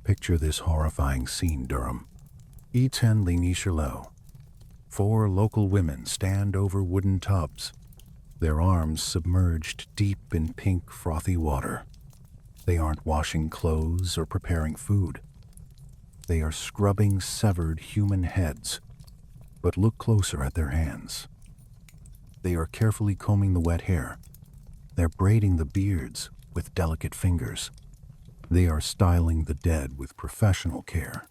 Picture this horrifying scene, Durham. E10 Ligny-sur-Loire. 4 local women stand over wooden tubs, their arms submerged deep in pink, frothy water. They aren't washing clothes or preparing food. They are scrubbing severed human heads. But look closer at their hands. They are carefully combing the wet hair. They're braiding the beards with delicate fingers. They are styling the dead with professional care.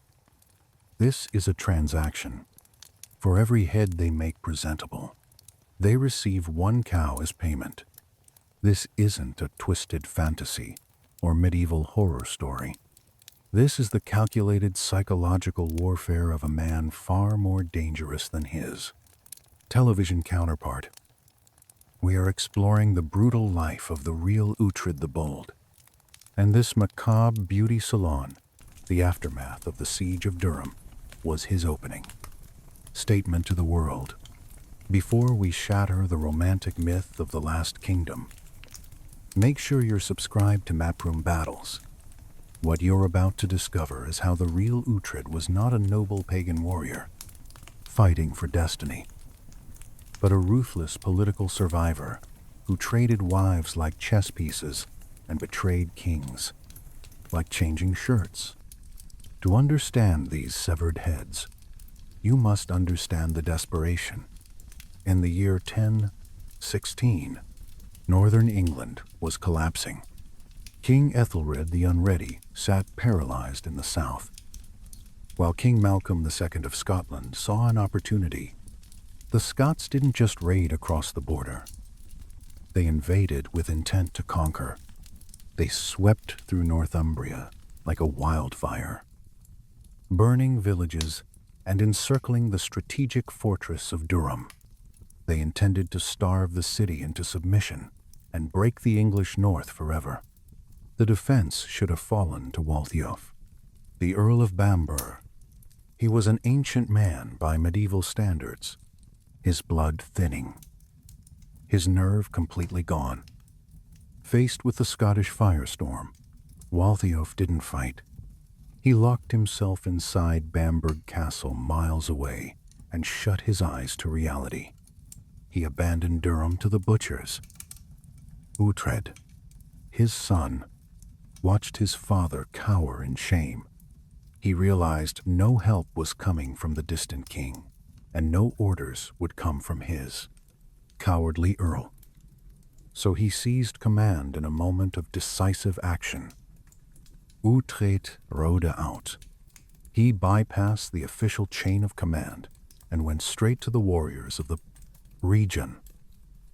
This is a transaction. For every head they make presentable, they receive 1 cow as payment. This isn't a twisted fantasy or medieval horror story. This is the calculated psychological warfare of a man far more dangerous than his television counterpart. We are exploring the brutal life of the real Uhtred the Bold, and this macabre beauty salon, the aftermath of the Siege of Durham, was his opening statement to the world. Before we shatter the romantic myth of the Last Kingdom, make sure you're subscribed to Maproom Battles. What you're about to discover is how the real Uhtred was not a noble pagan warrior fighting for destiny, but a ruthless political survivor who traded wives like chess pieces and betrayed kings like changing shirts. To understand these severed heads, you must understand the desperation. In the year 1016, northern England was collapsing. King Ethelred the Unready sat paralyzed in the south, while King Malcolm II of Scotland saw an opportunity. The Scots didn't just raid across the border. They invaded with intent to conquer. They swept through Northumbria like a wildfire, burning villages and encircling the strategic fortress of Durham. They intended to starve the city into submission and break the English north forever. The defense should have fallen to Waltheof, the Earl of Bamburgh. He was an ancient man by medieval standards, his blood thinning, his nerve completely gone. Faced with the Scottish firestorm, Waltheof didn't fight. He locked himself inside Bamburgh Castle miles away and shut his eyes to reality. He abandoned Durham to the butchers. Uhtred, his son, watched his father cower in shame. He realized no help was coming from the distant king, and no orders would come from his cowardly earl. So he seized command in a moment of decisive action. Uhtred rode out. He bypassed the official chain of command and went straight to the warriors of the region.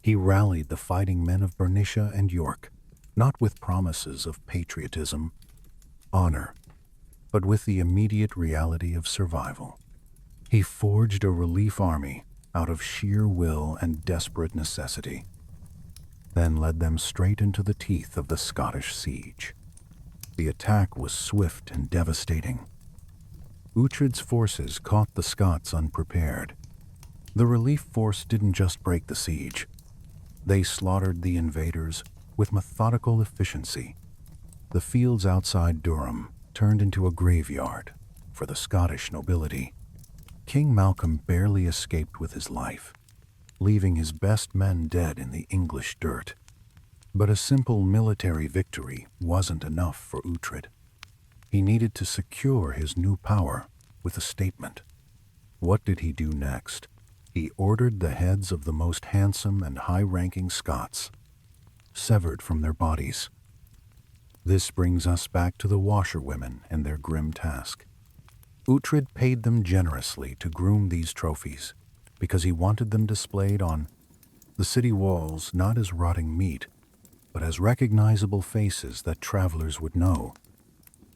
He rallied the fighting men of Bernicia and York, not with promises of patriotism, honor, but with the immediate reality of survival. He forged a relief army out of sheer will and desperate necessity, then led them straight into the teeth of the Scottish siege. The attack was swift and devastating. Uhtred's forces caught the Scots unprepared. The relief force didn't just break the siege. They slaughtered the invaders with methodical efficiency. The fields outside Durham turned into a graveyard for the Scottish nobility. King Malcolm barely escaped with his life, leaving his best men dead in the English dirt. But a simple military victory wasn't enough for Uhtred. He needed to secure his new power with a statement. What did he do next? He ordered the heads of the most handsome and high-ranking Scots severed from their bodies. This brings us back to the washerwomen and their grim task. Uhtred paid them generously to groom these trophies because he wanted them displayed on the city walls not as rotting meat, but as recognizable faces that travelers would know.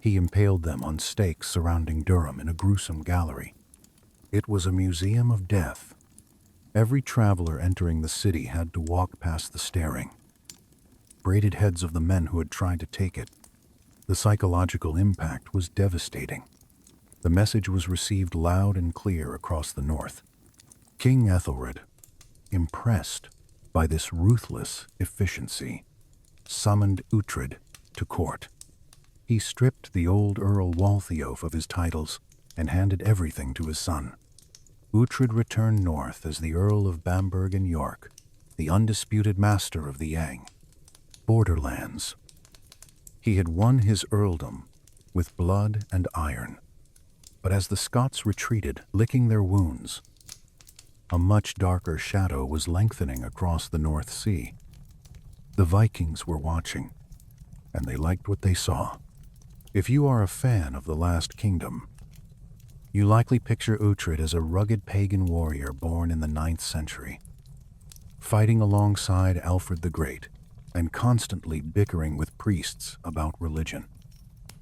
He impaled them on stakes surrounding Durham in a gruesome gallery. It was a museum of death. Every traveler entering the city had to walk past the staring, braided heads of the men who had tried to take it. The psychological impact was devastating. The message was received loud and clear across the north. King Ethelred, impressed by this ruthless efficiency, summoned Uhtred to court. He stripped the old Earl Waltheof of his titles and handed everything to his son. Uhtred returned north as the Earl of Bamberg and York, the undisputed master of the Yang borderlands. He had won his earldom with blood and iron. But as the Scots retreated, licking their wounds, a much darker shadow was lengthening across the North Sea. The Vikings were watching, and they liked what they saw. If you are a fan of The Last Kingdom, you likely picture Uhtred as a rugged pagan warrior born in the 9th century, fighting alongside Alfred the Great and constantly bickering with priests about religion.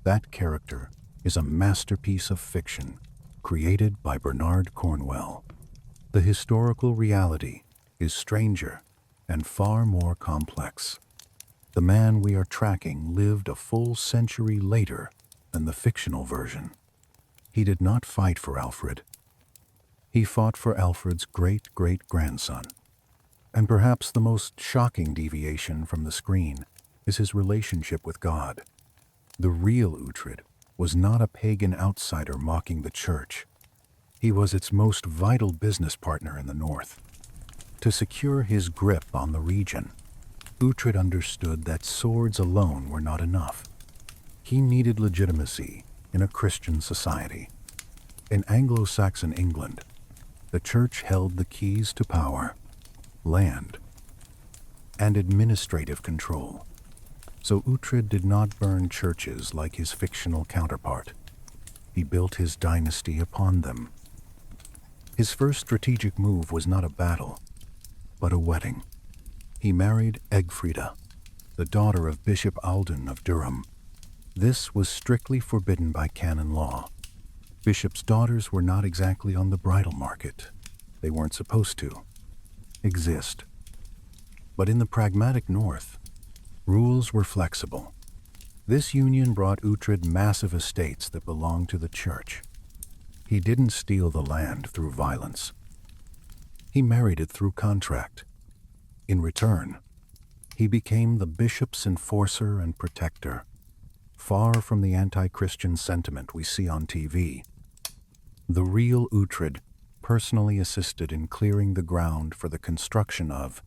That character is a masterpiece of fiction created by Bernard Cornwell. The historical reality is stranger and far more complex. The man we are tracking lived a full century later than the fictional version. He did not fight for Alfred. He fought for Alfred's great-great-grandson. And perhaps the most shocking deviation from the screen is his relationship with God. The real Uhtred was not a pagan outsider mocking the church. He was its most vital business partner in the north. To secure his grip on the region, Uhtred understood that swords alone were not enough. He needed legitimacy in a Christian society. In Anglo-Saxon England, the church held the keys to power, land, and administrative control. So Uhtred did not burn churches like his fictional counterpart. He built his dynasty upon them. His first strategic move was not a battle, but a wedding. He married Egfrida, the daughter of Bishop Alden of Durham. This was strictly forbidden by canon law. Bishops' daughters were not exactly on the bridal market. They weren't supposed to exist. But in the pragmatic north, rules were flexible. This union brought Uhtred massive estates that belonged to the church. He didn't steal the land through violence. He married it through contract. In return, he became the bishop's enforcer and protector, far from the anti-Christian sentiment we see on TV. The real Uhtred personally assisted in clearing the ground for the construction of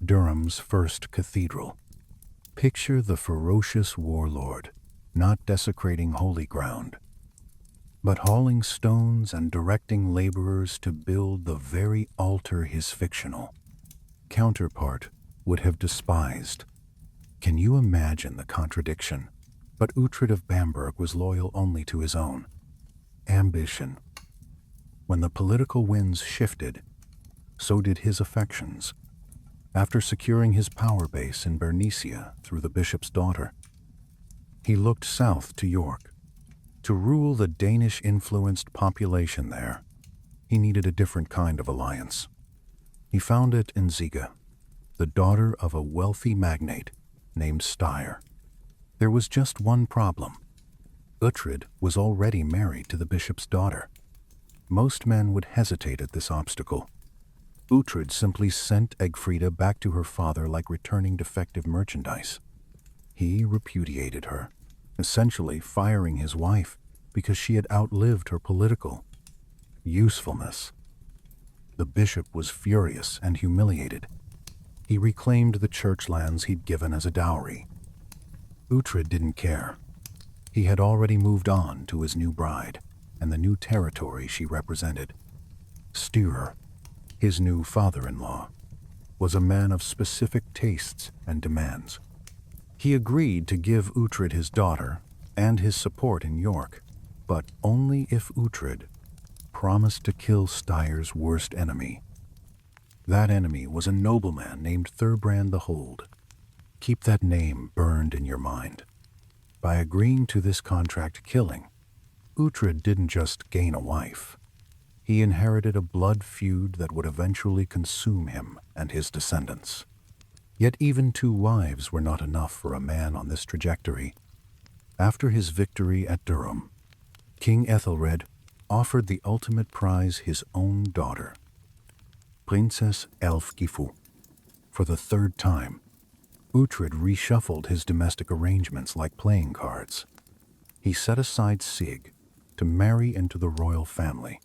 Durham's first cathedral. Picture the ferocious warlord, not desecrating holy ground, but hauling stones and directing laborers to build the very altar his fictional counterpart would have despised. Can you imagine the contradiction? But Uhtred of Bamberg was loyal only to his own ambition. When the political winds shifted, so did his affections. After securing his power base in Bernicia through the bishop's daughter, he looked south to York. To rule the Danish-influenced population there, he needed a different kind of alliance. He found it in Ziga, the daughter of a wealthy magnate named Styr. There was just one problem. Uhtred was already married to the bishop's daughter. Most men would hesitate at this obstacle. Uhtred simply sent Egfrida back to her father like returning defective merchandise. He repudiated her, essentially firing his wife because she had outlived her political usefulness. The bishop was furious and humiliated. He reclaimed the church lands he'd given as a dowry. Uhtred didn't care. He had already moved on to his new bride and the new territory she represented. Styr, his new father-in-law, was a man of specific tastes and demands. He agreed to give Uhtred his daughter and his support in York, but only if Uhtred promised to kill Styr's worst enemy. That enemy was a nobleman named Thurbrand the Bold. Keep that name burned in your mind. By agreeing to this contract killing, Uhtred didn't just gain a wife. He inherited a blood feud that would eventually consume him and his descendants. Yet even 2 wives were not enough for a man on this trajectory. After his victory at Durham, King Ethelred offered the ultimate prize, his own daughter, Princess Elfgifu. For the 3rd time, Uhtred reshuffled his domestic arrangements like playing cards. He set aside Sig to marry into the royal family.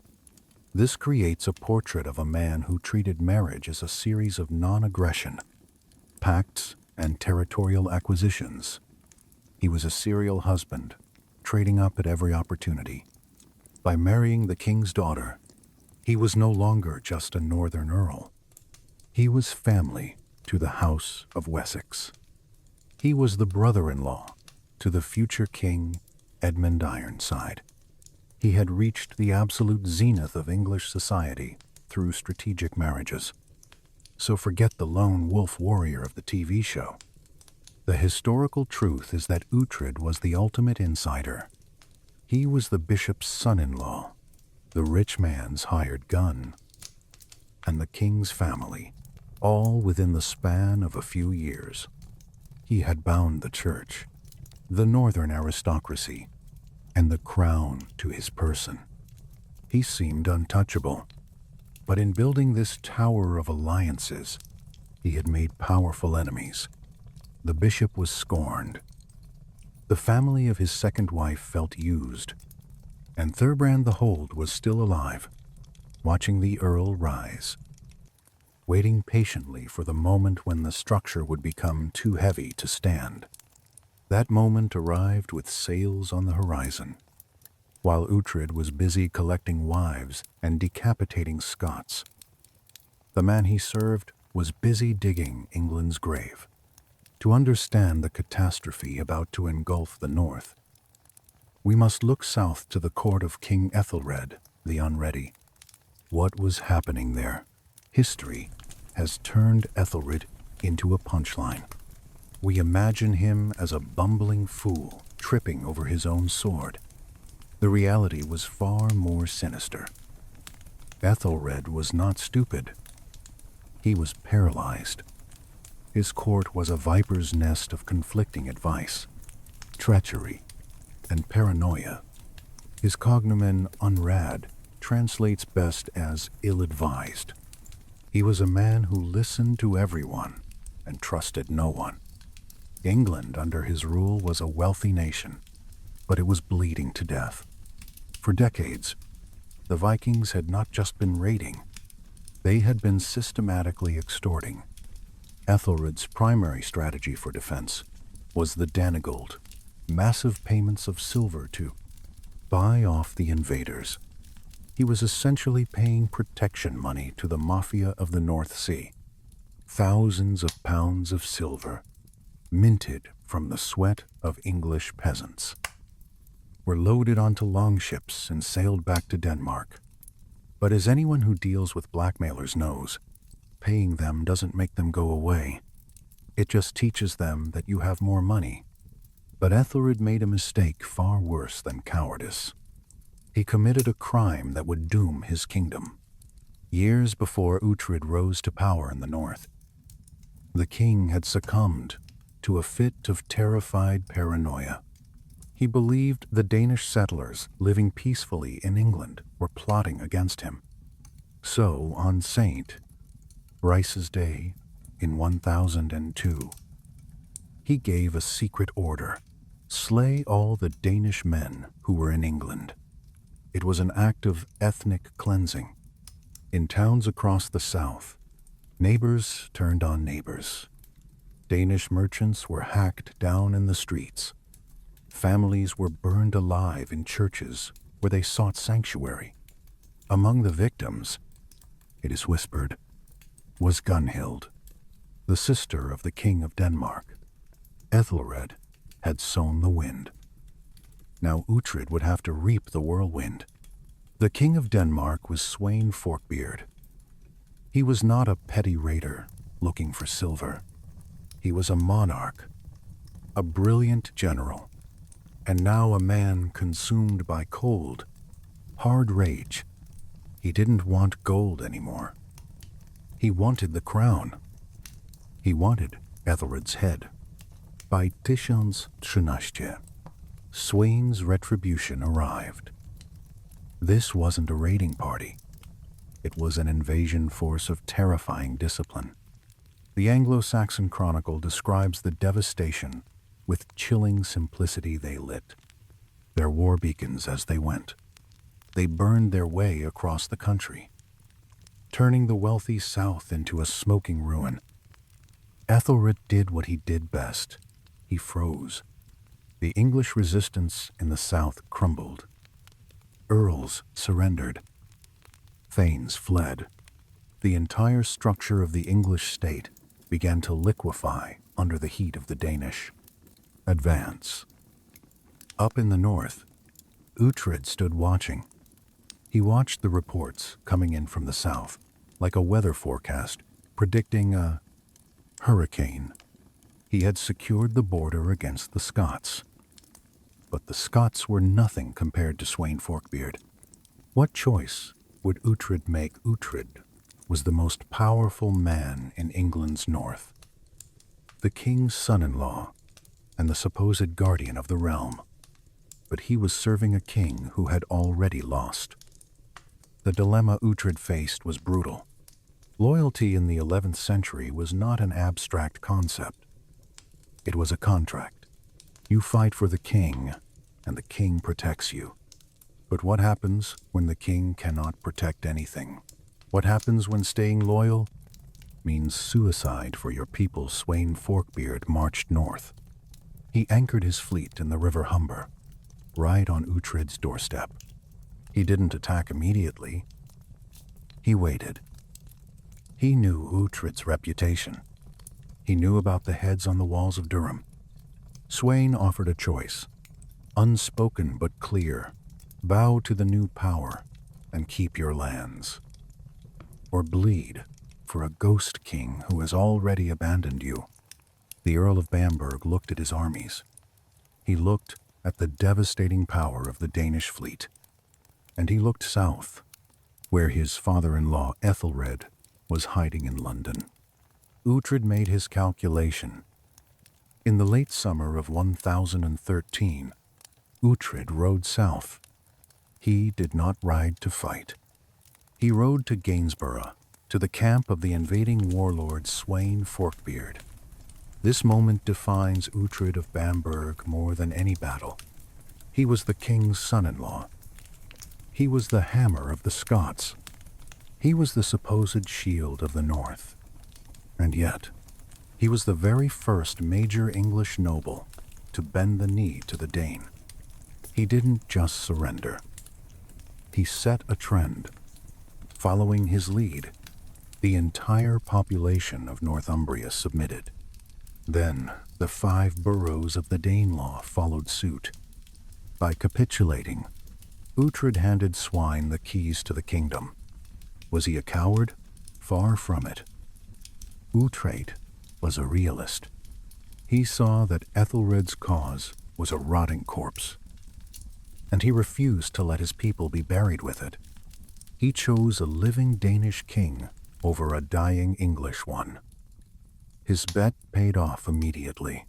This creates a portrait of a man who treated marriage as a series of non-aggression, pacts, and territorial acquisitions. He was a serial husband, trading up at every opportunity. By marrying the king's daughter, he was no longer just a northern earl. He was family to the House of Wessex. He was the brother-in-law to the future king Edmund Ironside. He had reached the absolute zenith of English society through strategic marriages. So forget the lone wolf warrior of the TV show. The historical truth is that Uhtred was the ultimate insider. He was the bishop's son-in-law, the rich man's hired gun, and the king's family, all within the span of a few years. He had bound the church, the northern aristocracy, and the crown to his person. He seemed untouchable, but in building this tower of alliances, he had made powerful enemies. The bishop was scorned. The family of his second wife felt used, and Thurbrand the Bold was still alive, watching the earl rise, waiting patiently for the moment when the structure would become too heavy to stand. That moment arrived with sails on the horizon. While Uhtred was busy collecting wives and decapitating Scots, the man he served was busy digging England's grave. To understand the catastrophe about to engulf the north, we must look south to the court of King Ethelred the Unready. What was happening there? History has turned Ethelred into a punchline. We imagine him as a bumbling fool tripping over his own sword. The reality was far more sinister. Ethelred was not stupid. He was paralyzed. His court was a viper's nest of conflicting advice, treachery, and paranoia. His cognomen, Unrad, translates best as ill-advised. He was a man who listened to everyone and trusted no one. England under his rule was a wealthy nation, but it was bleeding to death. For decades, the Vikings had not just been raiding, they had been systematically extorting. Ethelred's primary strategy for defense was the Danagold, massive payments of silver to buy off the invaders. He was essentially paying protection money to the mafia of the North Sea. Thousands of pounds of silver, minted from the sweat of English peasants, were loaded onto longships and sailed back to Denmark. But as anyone who deals with blackmailers knows, paying them doesn't make them go away. It just teaches them that you have more money. But Ethelred made a mistake far worse than cowardice. He committed a crime that would doom his kingdom. Years before Uhtred rose to power in the north, the king had succumbed to a fit of terrified paranoia. He believed the Danish settlers living peacefully in England were plotting against him. So, on St. Brice's Day in 1002, he gave a secret order: slay all the Danish men who were in England. It was an act of ethnic cleansing. In towns across the south, neighbors turned on neighbors. Danish merchants were hacked down in the streets. Families were burned alive in churches where they sought sanctuary. Among the victims, it is whispered, was Gunhild, the sister of the King of Denmark. Ethelred had sown the wind. Now Uhtred would have to reap the whirlwind. The King of Denmark was Sweyn Forkbeard. He was not a petty raider looking for silver. He was a monarch, a brilliant general, and now a man consumed by cold, hard rage. He didn't want gold anymore. He wanted the crown. He wanted Ethelred's head. By Tishon's Trunashtje, Sweyn's retribution arrived. This wasn't a raiding party. It was an invasion force of terrifying discipline. The Anglo-Saxon Chronicle describes the devastation with chilling simplicity they lit. their war beacons as they went. They burned their way across the country, turning the wealthy south into a smoking ruin. Ethelred did what he did best. He froze. The English resistance in the south crumbled. Earls surrendered. Thanes fled. The entire structure of the English state began to liquefy under the heat of the Danish advance. Up in the north, Uhtred stood watching. He watched the reports coming in from the south, like a weather forecast predicting a hurricane. He had secured the border against the Scots. But the Scots were nothing compared to Sweyn Forkbeard. What choice would Uhtred make? Uhtred was the most powerful man in England's north, the king's son-in-law and the supposed guardian of the realm. But he was serving a king who had already lost. The dilemma Uhtred faced was brutal. Loyalty in the 11th century was not an abstract concept. It was a contract. You fight for the king, and the king protects you. But what happens when the king cannot protect anything? What happens when staying loyal means suicide for your people? Sweyn Forkbeard marched north. He anchored his fleet in the River Humber, right on Uhtred's doorstep. He didn't attack immediately. He waited. He knew Uhtred's reputation. He knew about the heads on the walls of Durham. Sweyn offered a choice, unspoken but clear: bow to the new power and keep your lands, or bleed for a ghost king who has already abandoned you. The Earl of Bamberg looked at his armies. He looked at the devastating power of the Danish fleet. And he looked south, where his father-in-law Ethelred was hiding in London. Uhtred made his calculation. In the late summer of 1013, Uhtred rode south. He did not ride to fight. He rode to Gainsborough, to the camp of the invading warlord Sweyn Forkbeard. This moment defines Uhtred of Bamberg more than any battle. He was the king's son-in-law. He was the hammer of the Scots. He was the supposed shield of the north. And yet, he was the very first major English noble to bend the knee to the Dane. He didn't just surrender. He set a trend. Following his lead, the entire population of Northumbria submitted. Then, the 5 boroughs of the Danelaw followed suit. By capitulating, Uhtred handed Sweyn the keys to the kingdom. Was he a coward? Far from it. Uhtred was a realist. He saw that Ethelred's cause was a rotting corpse, and he refused to let his people be buried with it. He chose a living Danish king over a dying English one. His bet paid off immediately.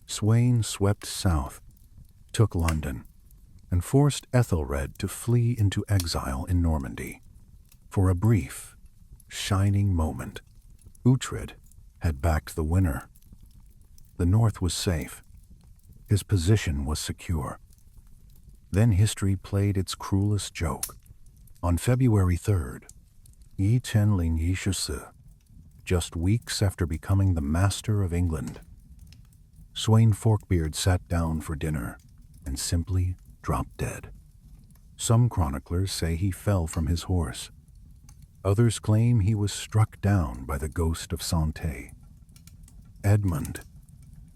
Sweyn swept south, took London, and forced Ethelred to flee into exile in Normandy. For a brief, shining moment, Uhtred had backed the winner. The north was safe. His position was secure. Then history played its cruelest joke. On February 3rd, just weeks after becoming the master of England, Sweyn Forkbeard sat down for dinner and simply dropped dead. Some chroniclers say he fell from his horse. Others claim he was struck down by the ghost of Santé. Edmund.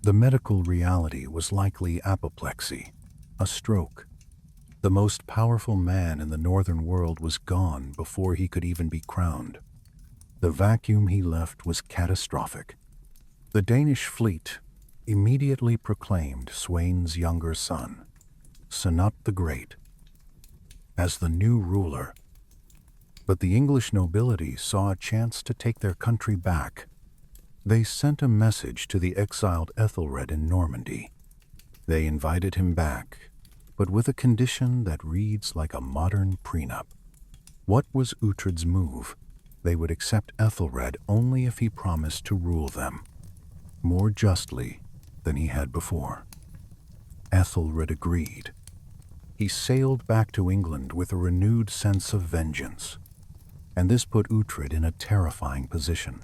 The medical reality was likely apoplexy, a stroke. The most powerful man in the northern world was gone before he could even be crowned. The vacuum he left was catastrophic. The Danish fleet immediately proclaimed Sweyn's younger son, Snot the Great, as the new ruler. But the English nobility saw a chance to take their country back. They sent a message to the exiled Ethelred in Normandy. They invited him back, but with a condition that reads like a modern prenup. What was Uhtred's move? They would accept Ethelred only if he promised to rule them more justly than he had before. Ethelred agreed. He sailed back to England with a renewed sense of vengeance, and this put Uhtred in a terrifying position.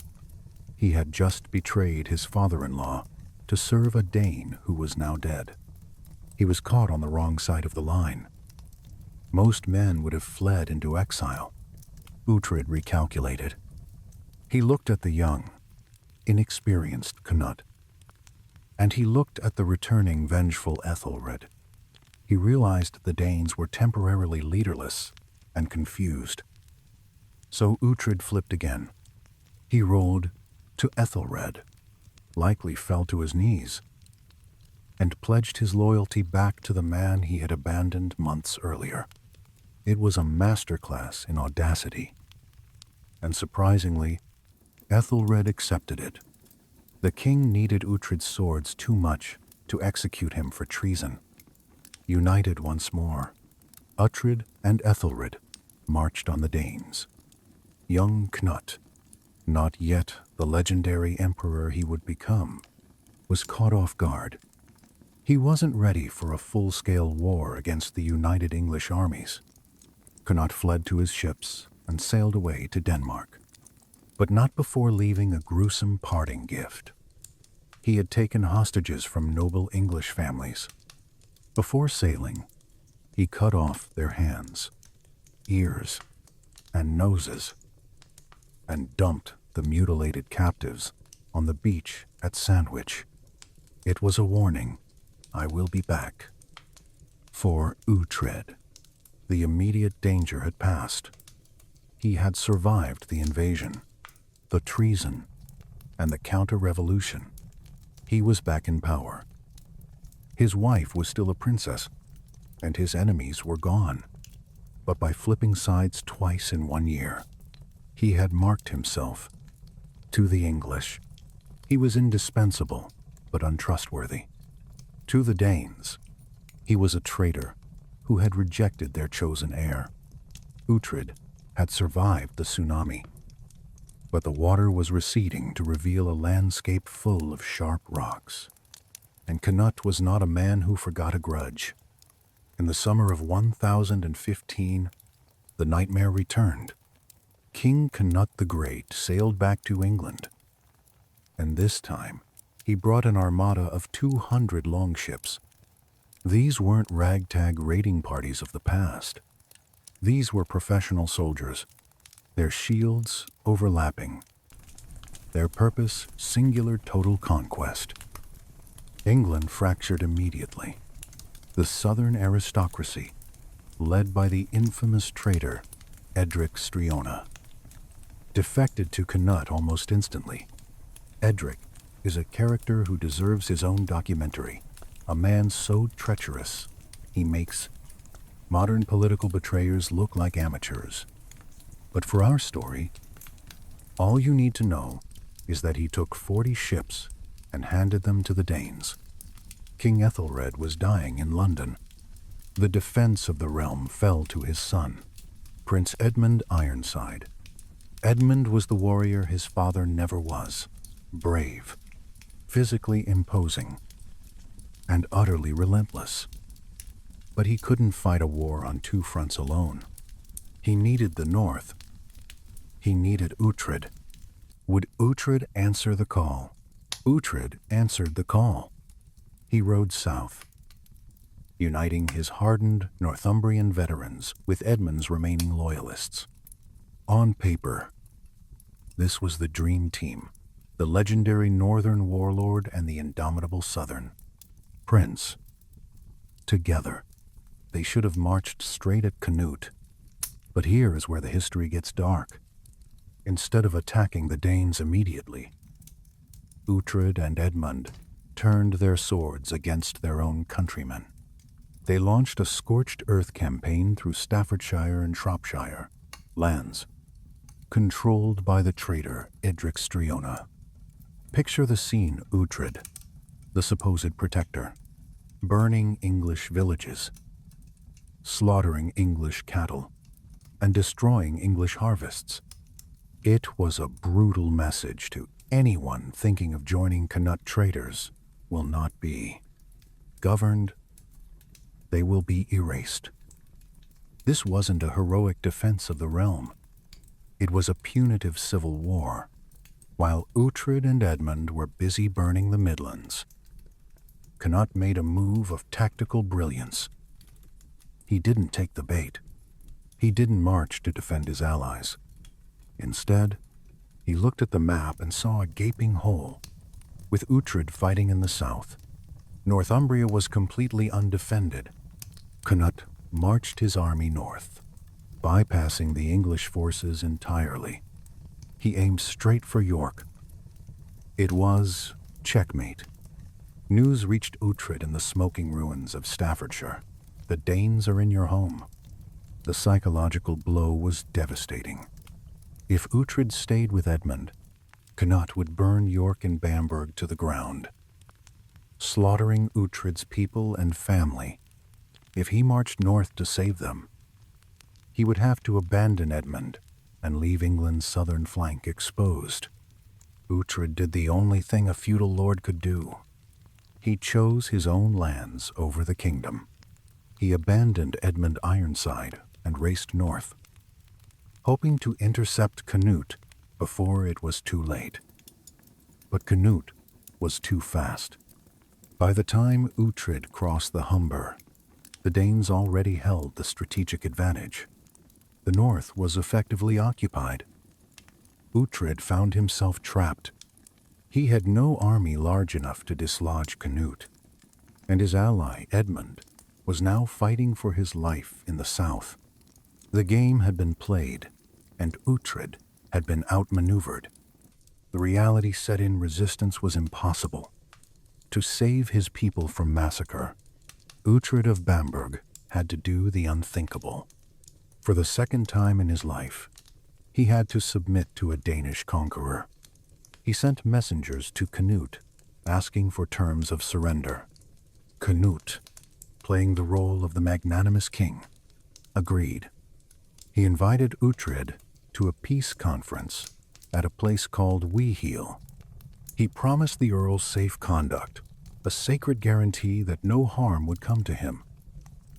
He had just betrayed his father-in-law to serve a Dane who was now dead. He was caught on the wrong side of the line. Most men would have fled into exile. Uhtred recalculated. He looked at the young, inexperienced Cnut, and he looked at the returning vengeful Ethelred. He realized the Danes were temporarily leaderless and confused. So Uhtred flipped again. He rolled to Ethelred, likely fell to his knees, and pledged his loyalty back to the man he had abandoned months earlier. It was a masterclass in audacity, and surprisingly, Ethelred accepted it. The king needed Uhtred's swords too much to execute him for treason. United once more, Uhtred and Ethelred marched on the Danes. Young Cnut, not yet the legendary emperor he would become, was caught off guard. He wasn't ready for a full-scale war against the united English armies. Cnut fled to his ships and sailed away to Denmark, but not before leaving a gruesome parting gift. He had taken hostages from noble English families. Before sailing, he cut off their hands, ears, and noses, and dumped the mutilated captives on the beach at Sandwich. It was a warning, I will be back. For Uhtred, the immediate danger had passed. He had survived the invasion, the treason, and the counter-revolution. He was back in power. His wife was still a princess, and his enemies were gone. But by flipping sides twice in 1 year, he had marked himself. To the English, he was indispensable but untrustworthy. To the Danes, he was a traitor who had rejected their chosen heir. Uhtred had survived the tsunami, but the water was receding to reveal a landscape full of sharp rocks. And Cnut was not a man who forgot a grudge. In the summer of 1015, the nightmare returned. King Cnut the Great sailed back to England, and this time he brought an armada of 200 longships. These weren't ragtag raiding parties of the past. These were professional soldiers, their shields overlapping, their purpose singular total conquest. England fractured immediately. The southern aristocracy, led by the infamous traitor Edric Striona, defected to Cnut almost instantly. Edric is a character who deserves his own documentary, a man so treacherous he makes modern political betrayers look like amateurs. But for our story, all you need to know is that he took 40 ships and handed them to the Danes. King Ethelred was dying in London. The defense of the realm fell to his son, Prince Edmund Ironside. Edmund was the warrior his father never was, brave, physically imposing, and utterly relentless. But he couldn't fight a war on two fronts alone. He needed the north. He needed Uhtred. Would Uhtred answer the call? Uhtred answered the call. He rode south, uniting his hardened Northumbrian veterans with Edmund's remaining loyalists. On paper, this was the dream team, the legendary northern warlord and the indomitable southern prince. Together, they should have marched straight at Canute. But here is where the history gets dark. Instead of attacking the Danes immediately, Uhtred and Edmund turned their swords against their own countrymen. They launched a scorched earth campaign through Staffordshire and Shropshire, lands controlled by the traitor Edric Striona. Picture the scene: Uhtred, the supposed protector, burning English villages, slaughtering English cattle, and destroying English harvests. It was a brutal message to anyone thinking of joining Cnut traitors will not be governed they will be erased. This wasn't a heroic defense of the realm. It was a punitive civil war, while Uhtred and Edmund were busy burning the Midlands. Cnut made a move of tactical brilliance. He didn't take the bait. He didn't march to defend his allies. Instead, he looked at the map and saw a gaping hole. With Uhtred fighting in the south, Northumbria was completely undefended. Cnut marched his army north, bypassing the English forces entirely. He aimed straight for York. It was checkmate. News reached Uhtred in the smoking ruins of Staffordshire. The Danes are in your home. The psychological blow was devastating. If Uhtred stayed with Edmund, Cnut would burn York and Bamberg to the ground, slaughtering Uhtred's people and family. If he marched north to save them, he would have to abandon Edmund and leave England's southern flank exposed. Uhtred did the only thing a feudal lord could do. He chose his own lands over the kingdom. He abandoned Edmund Ironside and raced north, hoping to intercept Canute before it was too late. But Canute was too fast. By the time Uhtred crossed the Humber, the Danes already held the strategic advantage. The north was effectively occupied. Uhtred found himself trapped. He had no army large enough to dislodge Canute, and his ally, Edmund, was now fighting for his life in the south. The game had been played, and Uhtred had been outmaneuvered. The reality set in resistance was impossible. To save his people from massacre, Uhtred of Bamberg had to do the unthinkable. For the second time in his life, he had to submit to a Danish conqueror. He sent messengers to Canute, asking for terms of surrender. Canute, playing the role of the magnanimous king, agreed. He invited Uhtred to a peace conference at a place called Weeheel. He promised the earl safe conduct, a sacred guarantee that no harm would come to him.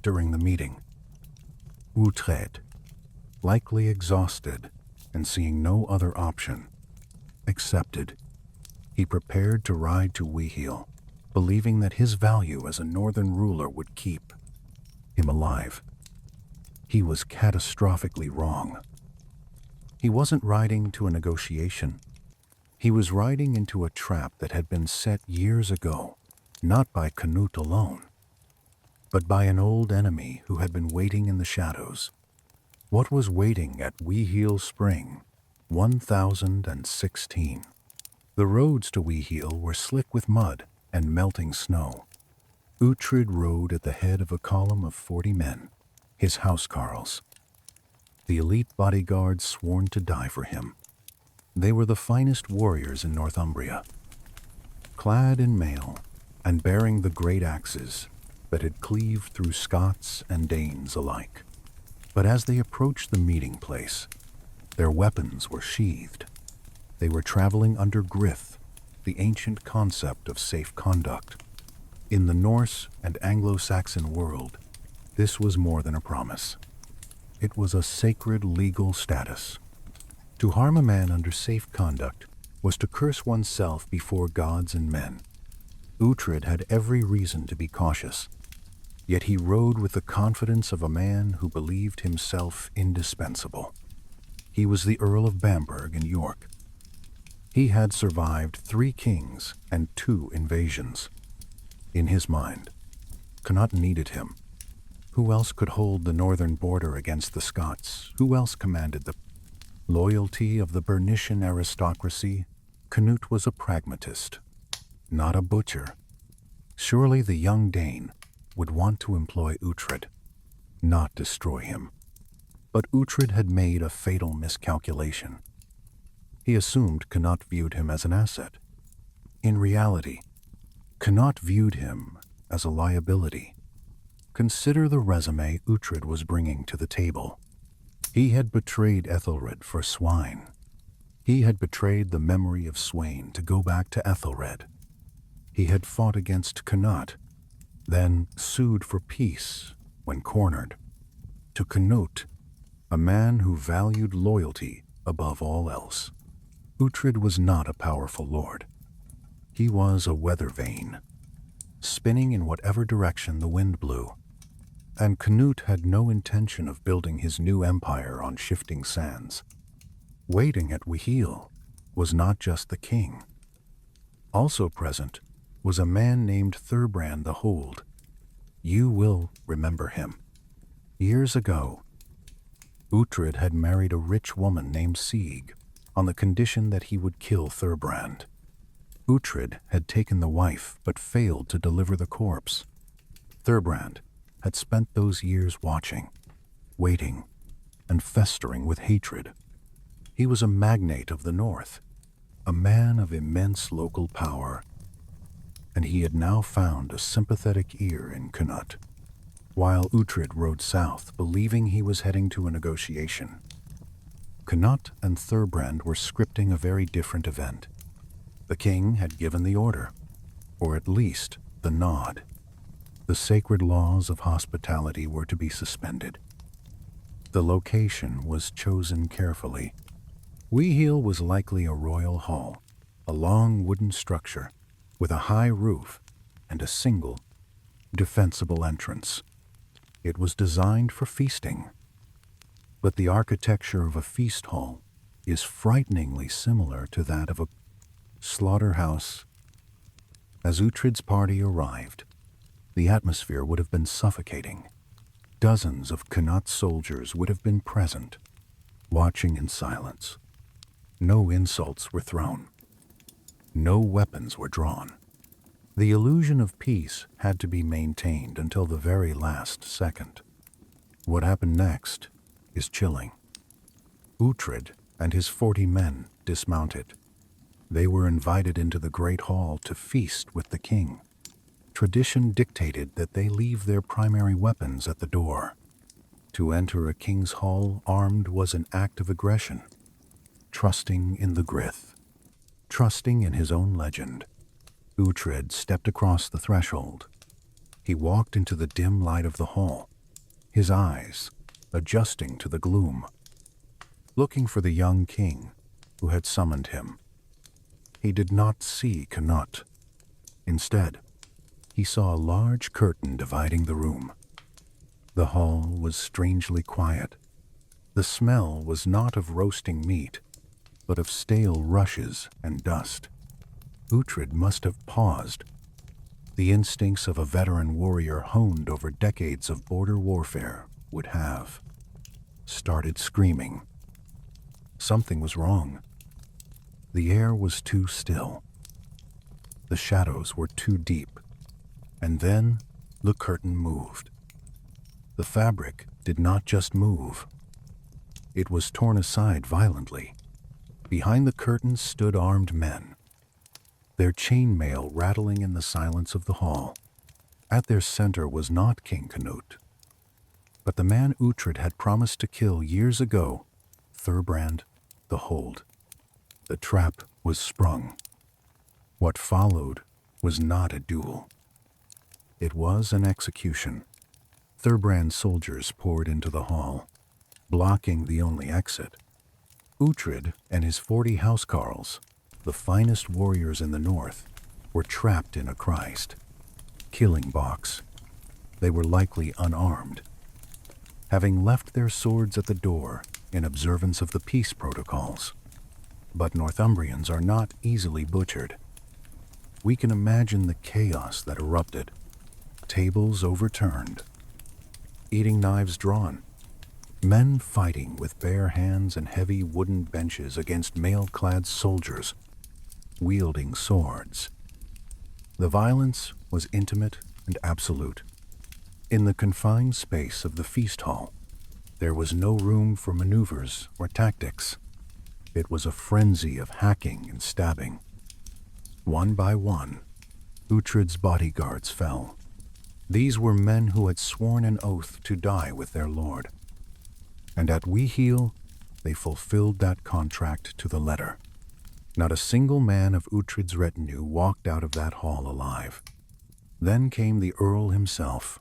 During the meeting, Uhtred, likely exhausted and seeing no other option, accepted. He prepared to ride to Weeheel, believing that his value as a northern ruler would keep him alive. He was catastrophically wrong. He wasn't riding to a negotiation. He was riding into a trap that had been set years ago, not by Canute alone, but by an old enemy who had been waiting in the shadows. What was waiting at Weeheel Spring, 1016? The roads to Weeheel were slick with mud and melting snow. Uhtred rode at the head of a column of 40 men, his housecarls. The elite bodyguards sworn to die for him. They were the finest warriors in Northumbria, clad in mail and bearing the great axes that had cleaved through Scots and Danes alike. But as they approached the meeting place, their weapons were sheathed. They were traveling under Grith, the ancient concept of safe conduct. In the Norse and Anglo-Saxon world, this was more than a promise. It was a sacred legal status. To harm a man under safe conduct was to curse oneself before gods and men. Uhtred had every reason to be cautious, yet he rode with the confidence of a man who believed himself indispensable. He was the Earl of Bamberg and York. He had survived 3 kings and 2 invasions. In his mind, Cnut needed him. Who else could hold the northern border against the Scots? Who else commanded the loyalty of the Bernician aristocracy? Canute was a pragmatist, not a butcher. Surely the young Dane would want to employ Uhtred, not destroy him. But Uhtred had made a fatal miscalculation. He assumed Cnut viewed him as an asset. In reality, Cnut viewed him as a liability. Consider the resume Uhtred was bringing to the table. He had betrayed Ethelred for swine. He had betrayed the memory of Sweyn to go back to Ethelred. He had fought against Cnut, then sued for peace when cornered, to Canute, a man who valued loyalty above all else. Uhtred was not a powerful lord. He was a weather vane, spinning in whatever direction the wind blew, and Canute had no intention of building his new empire on shifting sands. Waiting at Wihil was not just the king. Also present was a man named Thurbrand the Bold. You will remember him. Years ago, Uhtred had married a rich woman named Sieg on the condition that he would kill Thurbrand. Uhtred had taken the wife but failed to deliver the corpse. Thurbrand had spent those years watching, waiting, and festering with hatred. He was a magnate of the north, a man of immense local power, and he had now found a sympathetic ear in Canute. While Uhtred rode south, believing he was heading to a negotiation, Canute and Thurbrand were scripting a very different event. The king had given the order, or at least the nod. The sacred laws of hospitality were to be suspended. The location was chosen carefully. Wihil was likely a royal hall, a long wooden structure with a high roof and a single, defensible entrance. It was designed for feasting, but the architecture of a feast hall is frighteningly similar to that of a slaughterhouse. As Uhtred's party arrived, the atmosphere would have been suffocating. Dozens of Canute's soldiers would have been present, watching in silence. No insults were thrown. No weapons were drawn. The illusion of peace had to be maintained until the very last second. What happened next is chilling. Uhtred and his 40 men dismounted. They were invited into the great hall to feast with the king. Tradition dictated that they leave their primary weapons at the door. To enter a king's hall armed was an act of aggression, trusting in the Grith, trusting in his own legend. Uhtred stepped across the threshold. He walked into the dim light of the hall, his eyes adjusting to the gloom, looking for the young king who had summoned him. He did not see Canute. Instead, he saw a large curtain dividing the room. The hall was strangely quiet. The smell was not of roasting meat, but of stale rushes and dust. Uhtred must have paused. The instincts of a veteran warrior honed over decades of border warfare would have started screaming. Something was wrong. The air was too still. The shadows were too deep. And then the curtain moved. The fabric did not just move. It was torn aside violently. Behind the curtain stood armed men, their chainmail rattling in the silence of the hall. At their center was not King Canute, but the man Uhtred had promised to kill years ago, Thurbrand the Bold. The trap was sprung. What followed was not a duel. It was an execution. Thurbrand's soldiers poured into the hall, blocking the only exit. Uhtred and his 40 housecarls, the finest warriors in the north, were trapped in a Christ killing box. They were likely unarmed, having left their swords at the door in observance of the peace protocols. But Northumbrians are not easily butchered. We can imagine the chaos that erupted. Tables overturned, eating knives drawn, men fighting with bare hands and heavy wooden benches against mail-clad soldiers wielding swords. The violence was intimate and absolute. In the confined space of the feast hall, there was no room for maneuvers or tactics. It was a frenzy of hacking and stabbing. One by one, Uhtred's bodyguards fell. These were men who had sworn an oath to die with their lord. And at Wihil, they fulfilled that contract to the letter. Not a single man of Uhtred's retinue walked out of that hall alive. Then came the Earl himself,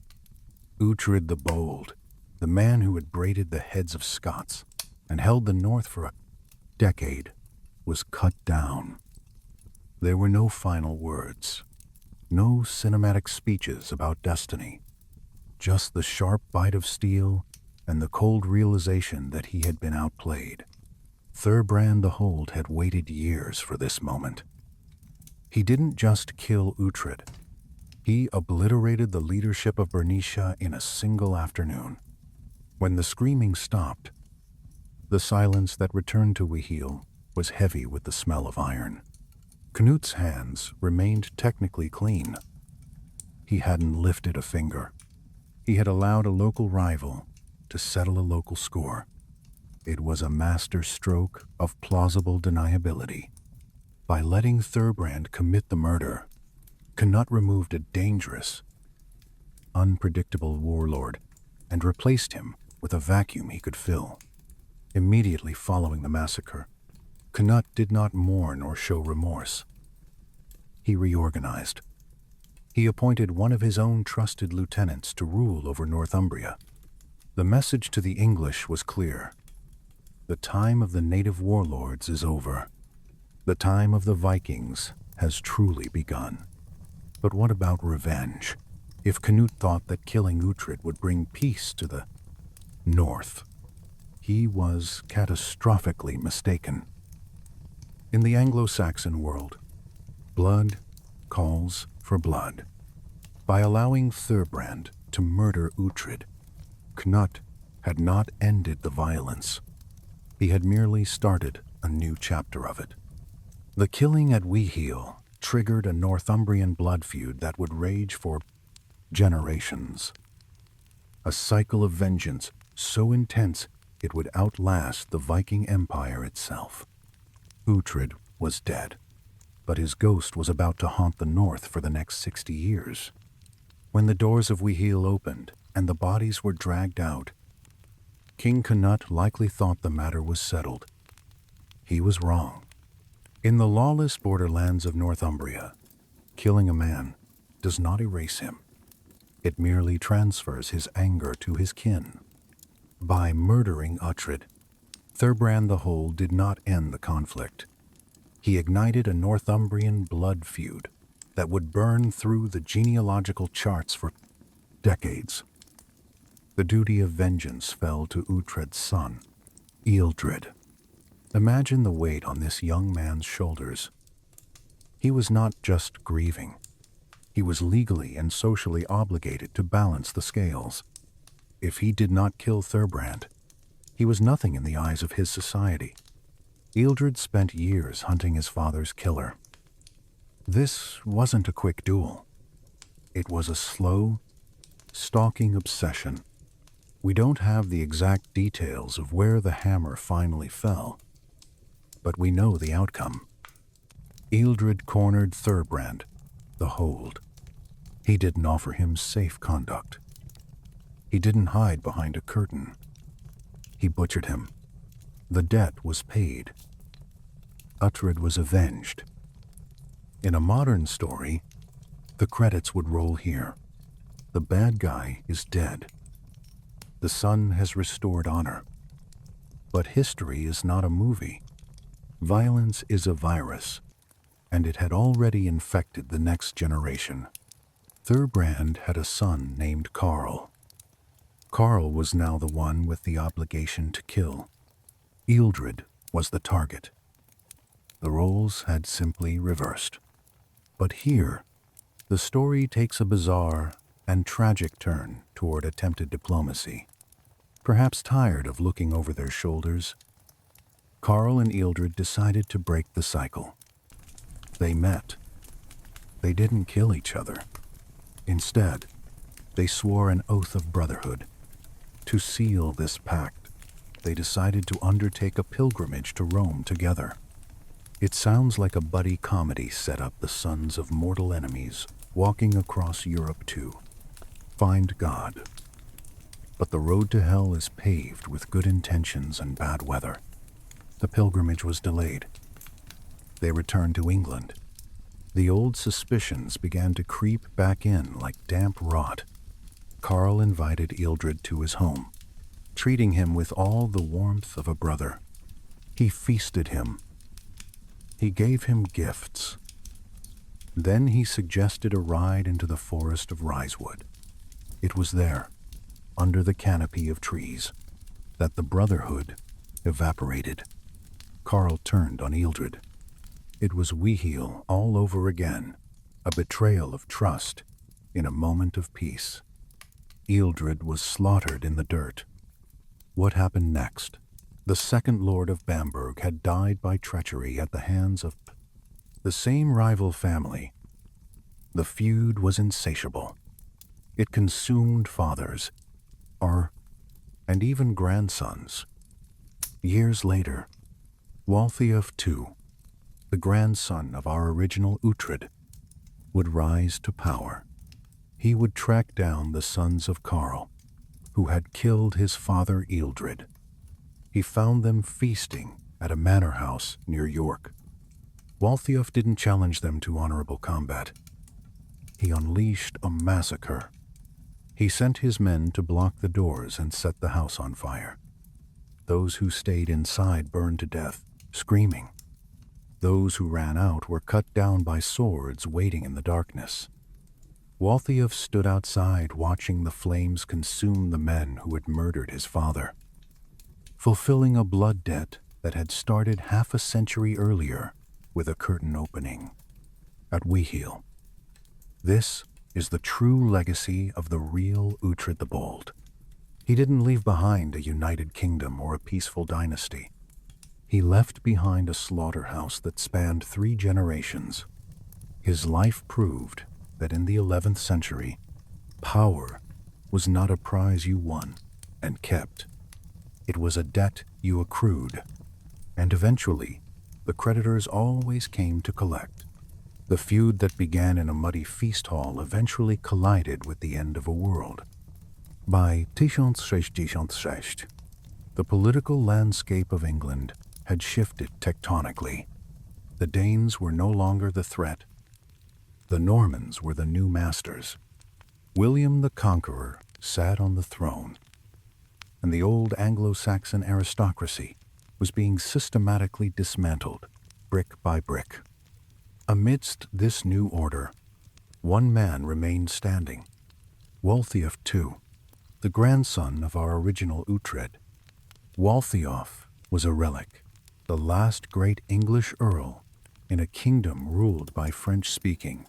Uhtred the Bold, the man who had braided the heads of Scots and held the north for a decade, was cut down. There were no final words, no cinematic speeches about destiny, just the sharp bite of steel and the cold realization that he had been outplayed. Thurbrand the Bold had waited years for this moment. He didn't just kill Uhtred. He obliterated the leadership of Bernicia in a single afternoon. When the screaming stopped, the silence that returned to Wihil was heavy with the smell of iron. Knut's hands remained technically clean. He hadn't lifted a finger. He had allowed a local rival to settle a local score. It was a master stroke of plausible deniability. By letting Thurbrand commit the murder, Knut removed a dangerous, unpredictable warlord and replaced him with a vacuum he could fill. Immediately following the massacre, Knut did not mourn or show remorse. He reorganized. He appointed one of his own trusted lieutenants to rule over Northumbria. The message to the English was clear. The time of the native warlords is over. The time of the Vikings has truly begun. But what about revenge? If Knut thought that killing Uhtred would bring peace to the north, he was catastrophically mistaken. In the Anglo-Saxon world, blood calls for blood. By allowing Thurbrand to murder Uhtred, Knut had not ended the violence. He had merely started a new chapter of it. The killing at Wihil triggered a Northumbrian blood feud that would rage for generations. A cycle of vengeance so intense it would outlast the Viking Empire itself. Uhtred was dead, but his ghost was about to haunt the north for the next 60 years. When the doors of Wihil opened and the bodies were dragged out, King Knut likely thought the matter was settled. He was wrong. In the lawless borderlands of Northumbria, killing a man does not erase him. It merely transfers his anger to his kin. By murdering Uhtred, Thurbrand the Bold did not end the conflict. He ignited a Northumbrian blood feud that would burn through the genealogical charts for decades. The duty of vengeance fell to Uhtred's son, Uhtred. Imagine the weight on this young man's shoulders. He was not just grieving. He was legally and socially obligated to balance the scales. If he did not kill Thurbrand, he was nothing in the eyes of his society. Uhtred spent years hunting his father's killer. This wasn't a quick duel. It was a slow, stalking obsession. We don't have the exact details of where the hammer finally fell, but we know the outcome. Uhtred cornered Thurbrand the Bold. He didn't offer him safe conduct. He didn't hide behind a curtain. He butchered him. The debt was paid. Uhtred was avenged. In a modern story, the credits would roll here. The bad guy is dead. The son has restored honor. But history is not a movie. Violence is a virus, and it had already infected the next generation. Thurbrand had a son named Karl. Karl was now the one with the obligation to kill. Uhtred was the target. The roles had simply reversed. But here, the story takes a bizarre and tragic turn toward attempted diplomacy. Perhaps tired of looking over their shoulders, Karl and Uhtred decided to break the cycle. They met. They didn't kill each other. Instead, they swore an oath of brotherhood. To seal this pact, they decided to undertake a pilgrimage to Rome together. It sounds like a buddy comedy set up the sons of mortal enemies walking across Europe to find God. But the road to hell is paved with good intentions and bad weather. The pilgrimage was delayed. They returned to England. The old suspicions began to creep back in like damp rot. Karl invited Uhtred to his home, treating him with all the warmth of a brother. He feasted him. He gave him gifts. Then he suggested a ride into the forest of Risewood. It was there, under the canopy of trees, that the brotherhood evaporated. Karl turned on Uhtred. It was Weheel all over again, a betrayal of trust in a moment of peace. Uhtred was slaughtered in the dirt. What happened next? The second Lord of Bamberg had died by treachery at the hands of the same rival family. The feud was insatiable. It consumed fathers, and even grandsons. Years later, Waltheof II, the grandson of our original Uhtred, would rise to power. He would track down the sons of Karl, who had killed his father Uhtred. He found them feasting at a manor house near York. Waltheof didn't challenge them to honorable combat. He unleashed a massacre. He sent his men to block the doors and set the house on fire. Those who stayed inside burned to death, screaming. Those who ran out were cut down by swords waiting in the darkness. Waltheof stood outside watching the flames consume the men who had murdered his father, fulfilling a blood debt that had started half a century earlier with a curtain opening at Weheel. This is the true legacy of the real Uhtred the Bold. He didn't leave behind a united kingdom or a peaceful dynasty. He left behind a slaughterhouse that spanned 3 generations. His life proved that in the 11th century, power was not a prize you won and kept. It was a debt you accrued, and eventually, the creditors always came to collect. The feud that began in a muddy feast hall eventually collided with the end of a world. By 1066, the political landscape of England had shifted tectonically. The Danes were no longer the threat. The Normans were the new masters. William the Conqueror sat on the throne, and the old Anglo-Saxon aristocracy was being systematically dismantled, brick by brick. Amidst this new order, one man remained standing, Waltheof II, the grandson of our original Uhtred. Waltheof was a relic, the last great English earl in a kingdom ruled by French-speaking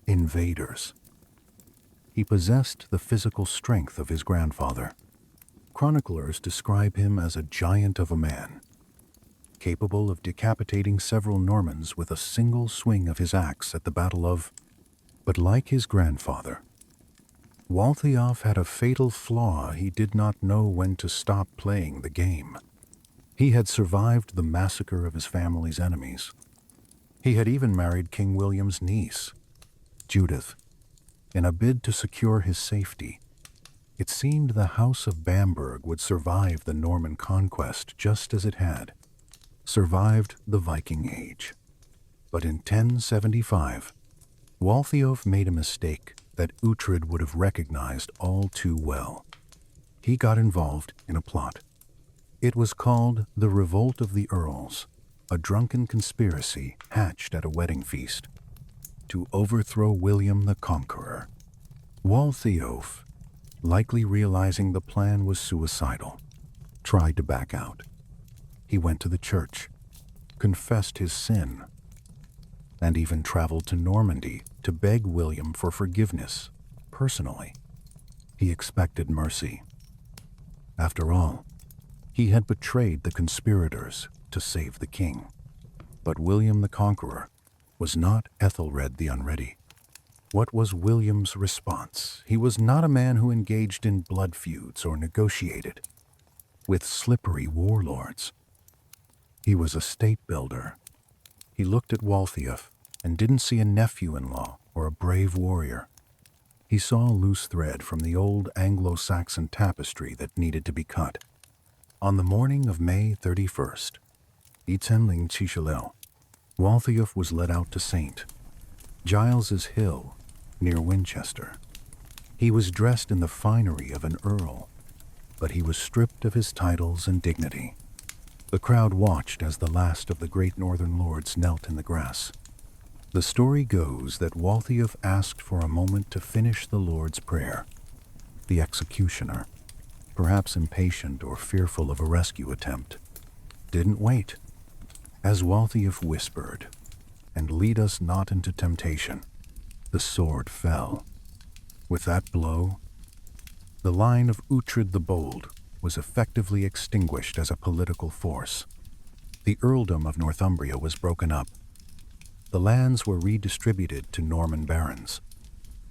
invaders. He possessed the physical strength of his grandfather. Chroniclers describe him as a giant of a man, capable of decapitating several Normans with a single swing of his axe at the Battle of... But like his grandfather, Waltheof had a fatal flaw. He did not know when to stop playing the game. He had survived the massacre of his family's enemies. He had even married King William's niece, Judith, in a bid to secure his safety. It seemed the House of Bamberg would survive the Norman conquest just as it had survived the Viking Age. But in 1075, Waltheof made a mistake that Uhtred would have recognized all too well. He got involved in a plot. It was called the Revolt of the Earls, a drunken conspiracy hatched at a wedding feast to overthrow William the Conqueror. Waltheof, likely realizing the plan was suicidal, tried to back out. He went to the church, confessed his sin, and even traveled to Normandy to beg William for forgiveness personally. He expected mercy. After all, he had betrayed the conspirators to save the king. But William the Conqueror was not Ethelred the Unready. What was William's response? He was not a man who engaged in blood feuds or negotiated with slippery warlords. He was a state builder. He looked at Waltheof and didn't see a nephew-in-law or a brave warrior. He saw a loose thread from the old Anglo-Saxon tapestry that needed to be cut. On the morning of May 31st, 1066, Waltheof was led out to St. Giles's Hill, near Winchester. He was dressed in the finery of an earl, but he was stripped of his titles and dignity. The crowd watched as the last of the great northern lords knelt in the grass. The story goes that Waltheof asked for a moment to finish the Lord's Prayer. The executioner, perhaps impatient or fearful of a rescue attempt, didn't wait. As Waltheof whispered, "And lead us not into temptation," the sword fell. With that blow, the line of Uhtred the Bold was effectively extinguished as a political force. The earldom of Northumbria was broken up. The lands were redistributed to Norman barons.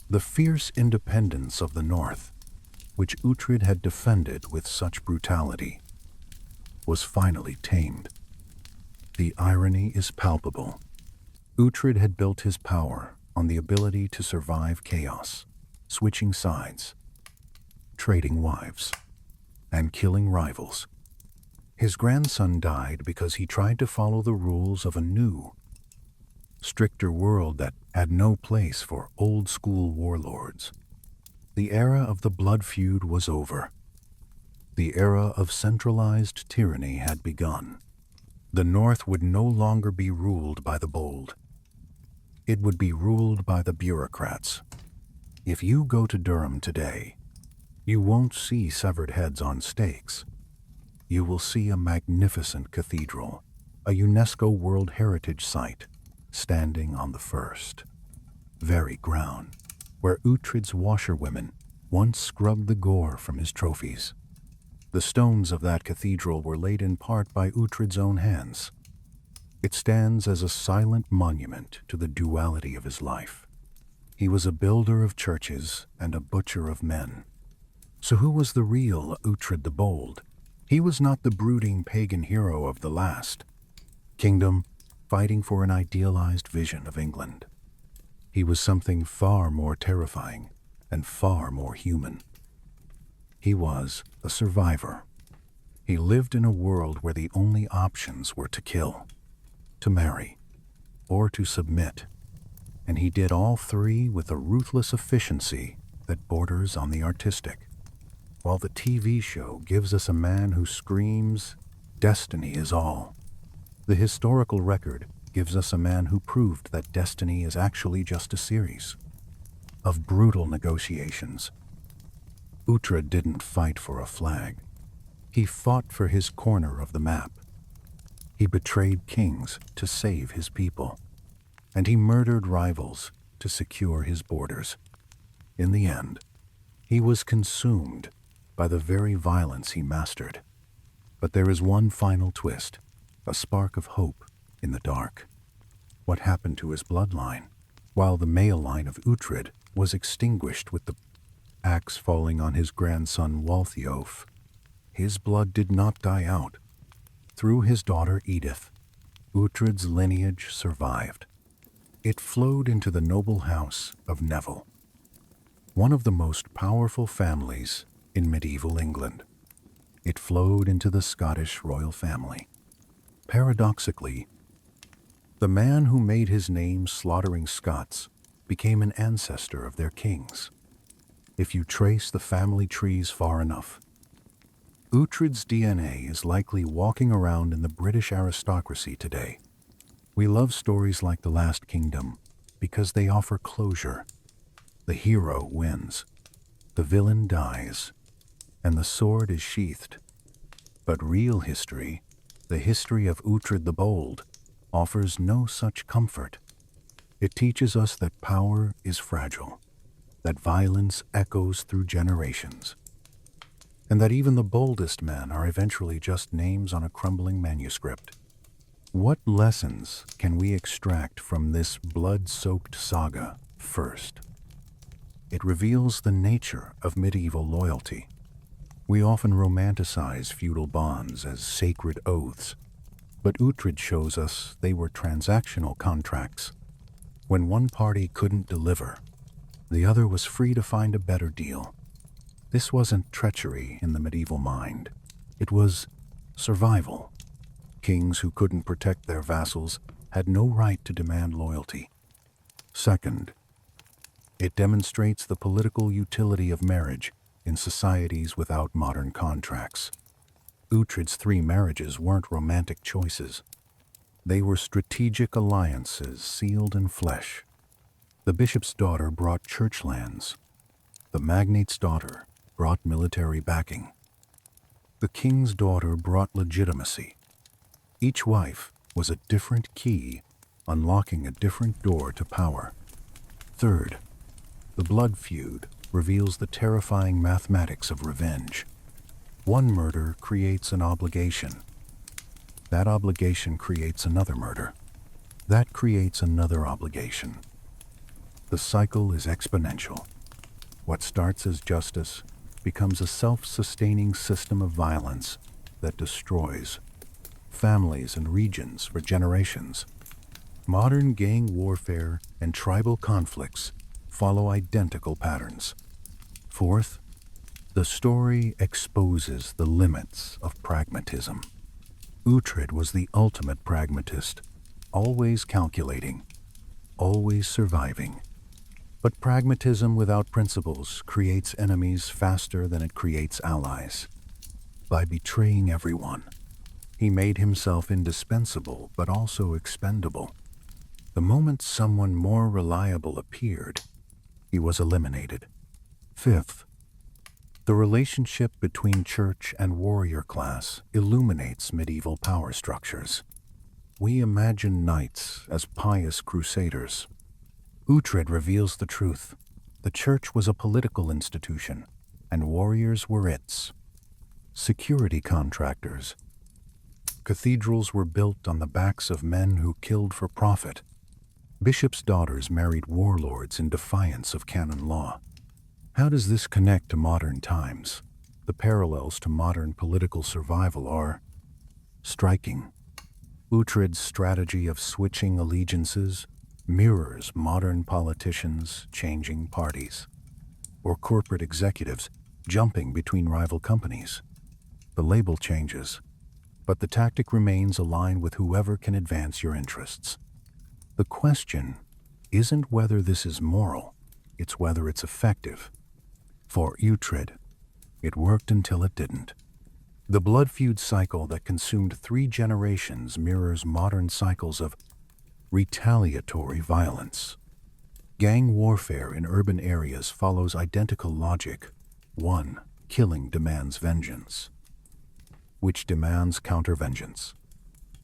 The fierce independence of the north, which Uhtred had defended with such brutality, was finally tamed. The irony is palpable. Uhtred had built his power on the ability to survive chaos, switching sides, trading wives, and killing rivals. His grandson died because he tried to follow the rules of a new, stricter world that had no place for old-school warlords. The era of the blood feud was over. The era of centralized tyranny had begun. The North would no longer be ruled by the bold. It would be ruled by the bureaucrats. If you go to Durham today, you won't see severed heads on stakes. You will see a magnificent cathedral, a UNESCO World Heritage Site, standing on the first, very ground where Uhtred's washerwomen once scrubbed the gore from his trophies. The stones of that cathedral were laid in part by Uhtred's own hands. It stands as a silent monument to the duality of his life. He was a builder of churches and a butcher of men. So who was the real Uhtred the Bold? He was not the brooding pagan hero of the last kingdom fighting for an idealized vision of England. He was something far more terrifying and far more human. He was a survivor. He lived in a world where the only options were to kill, to marry, or to submit. And he did all three with a ruthless efficiency that borders on the artistic. While the TV show gives us a man who screams, "Destiny is all," the historical record gives us a man who proved that destiny is actually just a series of brutal negotiations. Uhtred didn't fight for a flag. He fought for his corner of the map. He betrayed kings to save his people, and he murdered rivals to secure his borders. In the end, he was consumed by the very violence he mastered. But there is one final twist, a spark of hope in the dark. What happened to his bloodline? While the male line of Uhtred was extinguished with the axe falling on his grandson Waltheof, his blood did not die out. Through his daughter Edith, Uhtred's lineage survived. It flowed into the noble house of Neville, one of the most powerful families in medieval England. It flowed into the Scottish royal family. Paradoxically, the man who made his name slaughtering Scots became an ancestor of their kings. If you trace the family trees far enough, Uhtred's DNA is likely walking around in the British aristocracy today. We love stories like The Last Kingdom because they offer closure. The hero wins, the villain dies, and the sword is sheathed. But real history, the history of Uhtred the Bold, offers no such comfort. It teaches us that power is fragile, that violence echoes through generations, and that even the boldest men are eventually just names on a crumbling manuscript. What lessons can we extract from this blood-soaked saga first? It reveals the nature of medieval loyalty. We often romanticize feudal bonds as sacred oaths, but Uhtred shows us they were transactional contracts. When one party couldn't deliver, the other was free to find a better deal. This wasn't treachery in the medieval mind. It was survival. Kings who couldn't protect their vassals had no right to demand loyalty. Second, it demonstrates the political utility of marriage in societies without modern contracts. Uhtred's 3 marriages weren't romantic choices. They were strategic alliances sealed in flesh. The bishop's daughter brought church lands. The magnate's daughter brought military backing. The king's daughter brought legitimacy. Each wife was a different key, unlocking a different door to power. Third, the blood feud reveals the terrifying mathematics of revenge. One murder creates an obligation. That obligation creates another murder. That creates another obligation. The cycle is exponential. What starts as justice becomes a self-sustaining system of violence that destroys families and regions for generations. Modern gang warfare and tribal conflicts follow identical patterns. Fourth, the story exposes the limits of pragmatism. Uhtred was the ultimate pragmatist, always calculating, always surviving. But pragmatism without principles creates enemies faster than it creates allies. By betraying everyone, he made himself indispensable but also expendable. The moment someone more reliable appeared, he was eliminated. Fifth, the relationship between church and warrior class illuminates medieval power structures. We imagine knights as pious crusaders. Uhtred reveals the truth. The church was a political institution, and warriors were its security contractors. Cathedrals were built on the backs of men who killed for profit. Bishops' daughters married warlords in defiance of canon law. How does this connect to modern times? The parallels to modern political survival are striking. Uhtred's strategy of switching allegiances mirrors modern politicians changing parties, or corporate executives jumping between rival companies. The label changes, but the tactic remains aligned with whoever can advance your interests. The question isn't whether this is moral, it's whether it's effective. For Uhtred, it worked until it didn't. The blood feud cycle that consumed 3 generations mirrors modern cycles of retaliatory violence. Gang warfare in urban areas follows identical logic. 1. Killing demands vengeance, which demands counter-vengeance.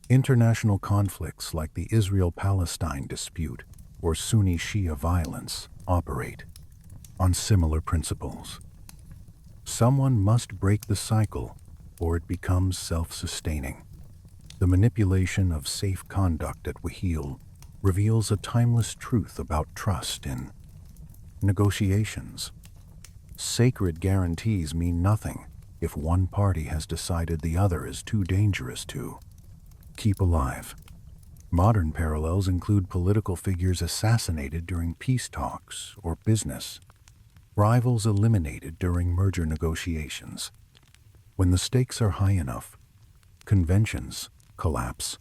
International conflicts like the Israel-Palestine dispute or Sunni-Shia violence operate on similar principles. Someone must break the cycle or it becomes self-sustaining. The manipulation of safe conduct at Wahil reveals a timeless truth about trust in negotiations. Sacred guarantees mean nothing if one party has decided the other is too dangerous to keep alive. Modern parallels include political figures assassinated during peace talks or business, rivals eliminated during merger negotiations. When the stakes are high enough, conventions collapse.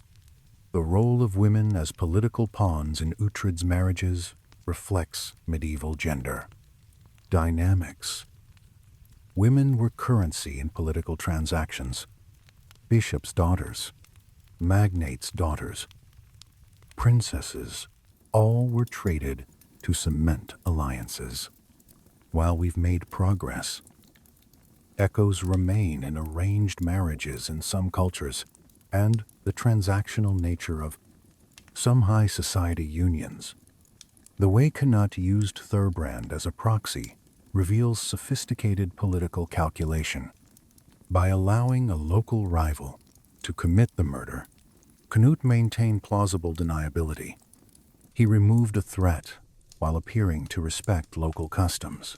The role of women as political pawns in Uhtred's marriages reflects medieval gender dynamics. Women were currency in political transactions. Bishops' daughters, magnates' daughters, princesses, all were traded to cement alliances. While we've made progress, echoes remain in arranged marriages in some cultures and the transactional nature of some high society unions. The way Canute used Thurbrand as a proxy reveals sophisticated political calculation. By allowing a local rival to commit the murder, Canute maintained plausible deniability. He removed a threat while appearing to respect local customs.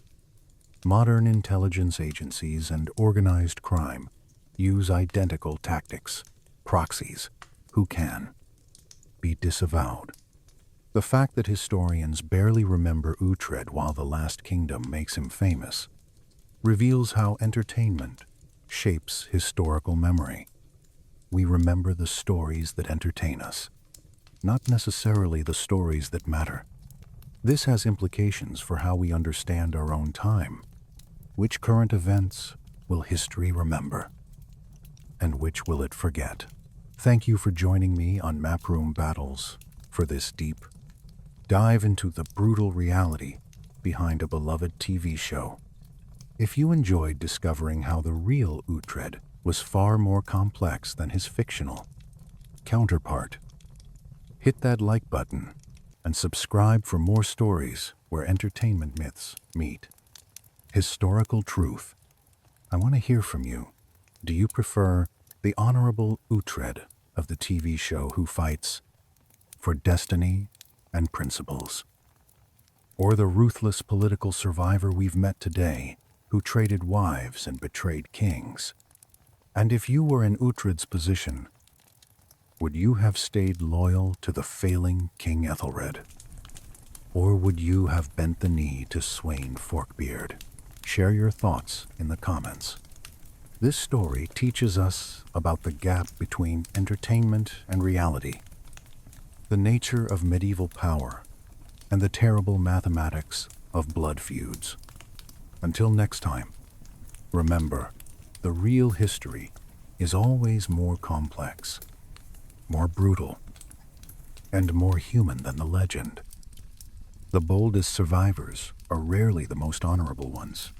Modern intelligence agencies and organized crime use identical tactics, proxies, who can be disavowed. The fact that historians barely remember Uhtred while the Last Kingdom makes him famous reveals how entertainment shapes historical memory. We remember the stories that entertain us, not necessarily the stories that matter. This has implications for how we understand our own time. Which current events will history remember? And which will it forget? Thank you for joining me on Maproom Battles for this deep dive into the brutal reality behind a beloved TV show. If you enjoyed discovering how the real Uhtred was far more complex than his fictional counterpart, hit that like button and subscribe for more stories where entertainment myths meet historical truth. I want to hear from you. Do you prefer the honorable Uhtred of the TV show who fights for destiny and principles, or the ruthless political survivor we've met today who traded wives and betrayed kings? And if you were in Uhtred's position, would you have stayed loyal to the failing King Ethelred? Or would you have bent the knee to Sweyn Forkbeard? Share your thoughts in the comments. This story teaches us about the gap between entertainment and reality, the nature of medieval power, and the terrible mathematics of blood feuds. Until next time, remember, the real history is always more complex, more brutal, and more human than the legend. The boldest survivors are rarely the most honorable ones.